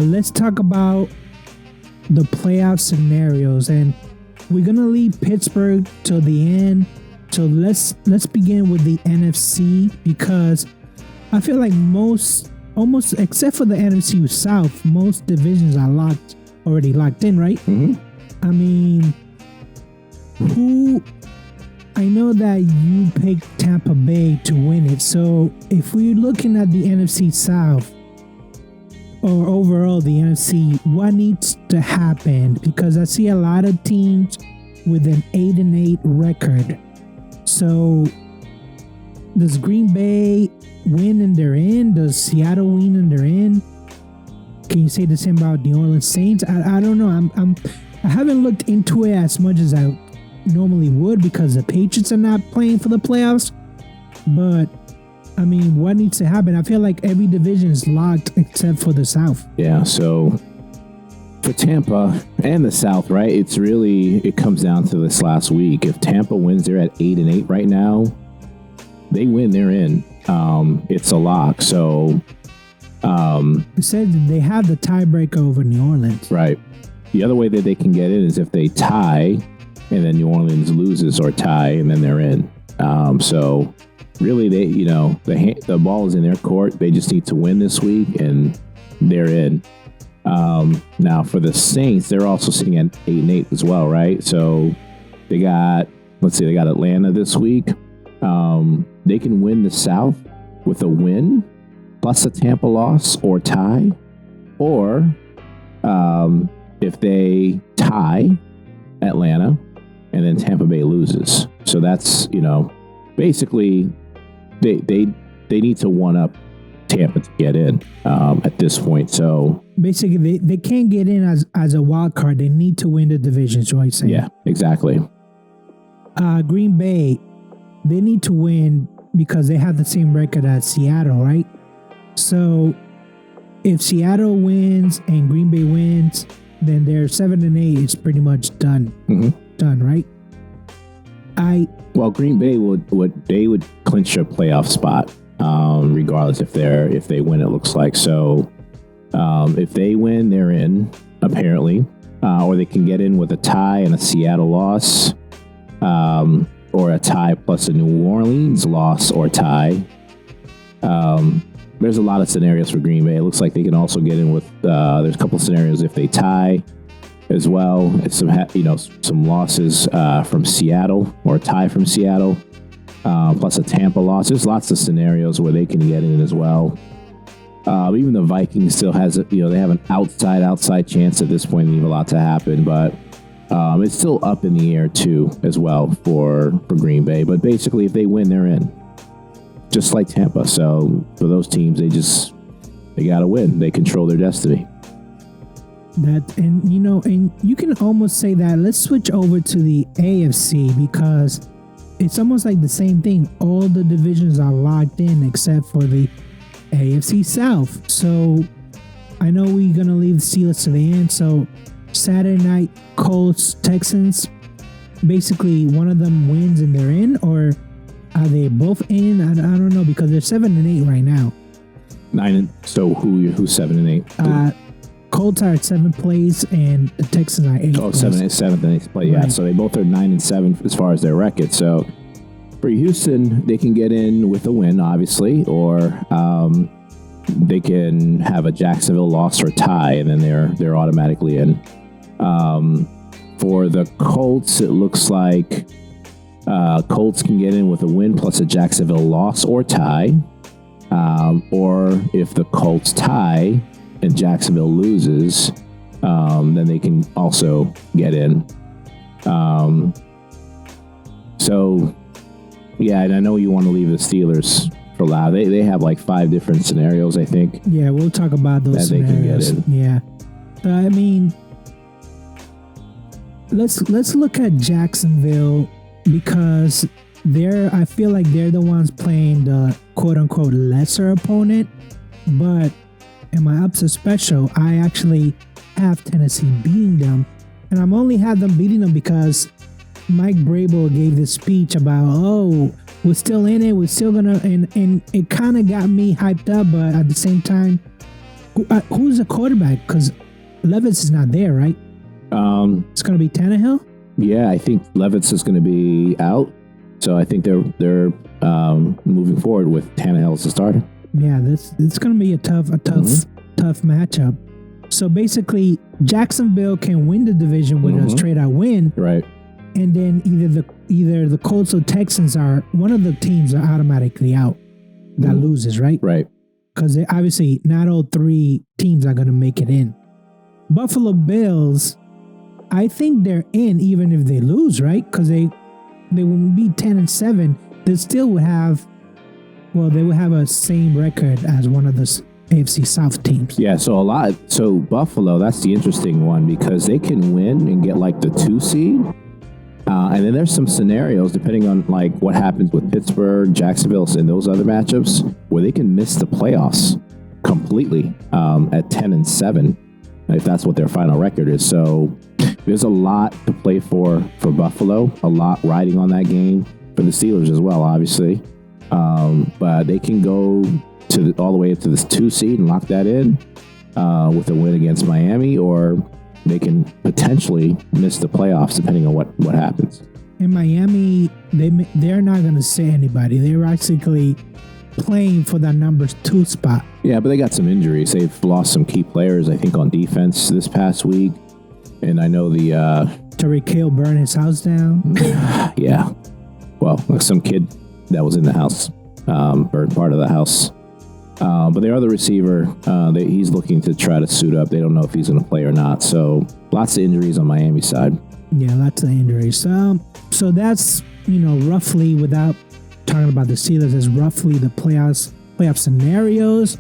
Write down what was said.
let's talk about the playoff scenarios, and we're gonna leave Pittsburgh till the end. So let's begin with the NFC, because I feel like almost except for the NFC South, most divisions are already locked in, right? Mm-hmm. I mean, I know that you picked Tampa Bay to win it. So if we're looking at the NFC South, or overall the NFC, what needs to happen? Because I see a lot of teams with an 8-8 record. So does Green Bay win and they're in? Does Seattle win and they're in? Can you say the same about New Orleans Saints? I don't know. I haven't looked into it as much as I normally would, because the Patriots are not playing for the playoffs. But I mean, what needs to happen? I feel like every division is locked except for the South. Yeah, so for Tampa and the South, right, it comes down to this last week. If Tampa wins, they're at 8-8 right now. They win, they're in. It's a lock. So it said they have the tiebreaker over New Orleans. Right. The other way that they can get in is if they tie and then New Orleans loses or tie, and then they're in. So really, the ball is in their court. They just need to win this week, and they're in. Now for the Saints, they're also sitting at 8-8 as well, right? So they got Atlanta this week. They can win the South with a win plus a Tampa loss or tie, or if they tie Atlanta and then Tampa Bay loses. So that's, basically they need to one up Tampa to get in at this point. So basically they can't get in as a wild card. They need to win the division, is what you're saying. Yeah, exactly. Green Bay, they need to win because they have the same record as Seattle, right? So if Seattle wins and Green Bay wins, then their 7-8 is pretty much done. Mm-hmm. Done, right? Green Bay would clinch a playoff spot, regardless if they win. It looks like so. If they win, they're in apparently, or they can get in with a tie and a Seattle loss, or a tie plus a New Orleans loss or tie. There's a lot of scenarios for Green Bay. It looks like they can also get in with. There's a couple of scenarios if they tie as well. It's some losses from Seattle or a tie from Seattle, plus a Tampa loss. There's lots of scenarios where they can get in as well. Even the Vikings still has they have an outside chance at this point. They need a lot to happen, but it's still up in the air too as well for Green Bay. But basically, if they win, they're in. Just like Tampa. So for those teams, they got to win. They control their destiny. And you can almost say that. Let's switch over to the AFC, because it's almost like the same thing. All the divisions are locked in except for the AFC South. So I know we're going to leave the Steelers to the end. So Saturday night, Colts, Texans, basically one of them wins and they're in, or are they both in? I don't know, because they're 7-8 right now. So who's 7-8? Colts are at 7th place and the Texans are 8th. Oh, 7th and 8th place. Yeah, right. So they both are 9-7 as far as their record. So for Houston, they can get in with a win, obviously, or they can have a Jacksonville loss or tie, and then they're automatically in. For the Colts, it looks like Colts can get in with a win plus a Jacksonville loss or tie, or if the Colts tie and Jacksonville loses, then they can also get in. So, yeah, and I know you want to leave the Steelers for last. They have like 5 different scenarios, I think. Yeah, we'll talk about those scenarios. They can get in. Yeah, I mean, let's look at Jacksonville, because I feel like they're the ones playing the quote-unquote lesser opponent. But in my upset special, I actually have Tennessee beating them, and I'm only have them beating them because Mike Vrabel gave this speech about, we're still in it, we're still gonna, and it kind of got me hyped up, but at the same time, Who's the quarterback? Because Levis is not there, right? It's going to be Tannehill. Yeah, I think Levis is going to be out, so I think they're moving forward with Tannehill as the starter. Yeah, it's going to be a tough matchup. So basically, Jacksonville can win the division with a straight out win, right? And then either the Colts or Texans are one of the teams are automatically out that loses, right? Right. Because obviously not all three teams are going to make it in. Buffalo Bills, I think they're in even if they lose, right? Because they will be 10-7. They still would have, they would have a same record as one of the AFC South teams. Yeah, so Buffalo, that's the interesting one because they can win and get like the 2 seed. And then there's some scenarios, depending on like what happens with Pittsburgh, Jacksonville, and those other matchups, where they can miss the playoffs completely at 10-7, if that's what their final record is. So there's a lot to play for Buffalo, a lot riding on that game for the Steelers as well, obviously. But they can go all the way up to this 2 seed and lock that in with a win against Miami, or they can potentially miss the playoffs depending on what happens. In Miami, they're not going to say anybody. They're basically playing for that number 2 spot. Yeah, but they got some injuries. They've lost some key players, I think, on defense this past week. And I know the Tyreek Hill burned his house down. Yeah. Well, like some kid that was in the house burned part of the house. But their other receiver, he's looking to try to suit up. They don't know if he's going to play or not. So lots of injuries on Miami's side. Yeah, lots of injuries. So that's, roughly, without talking about the Steelers, is roughly the playoff scenarios.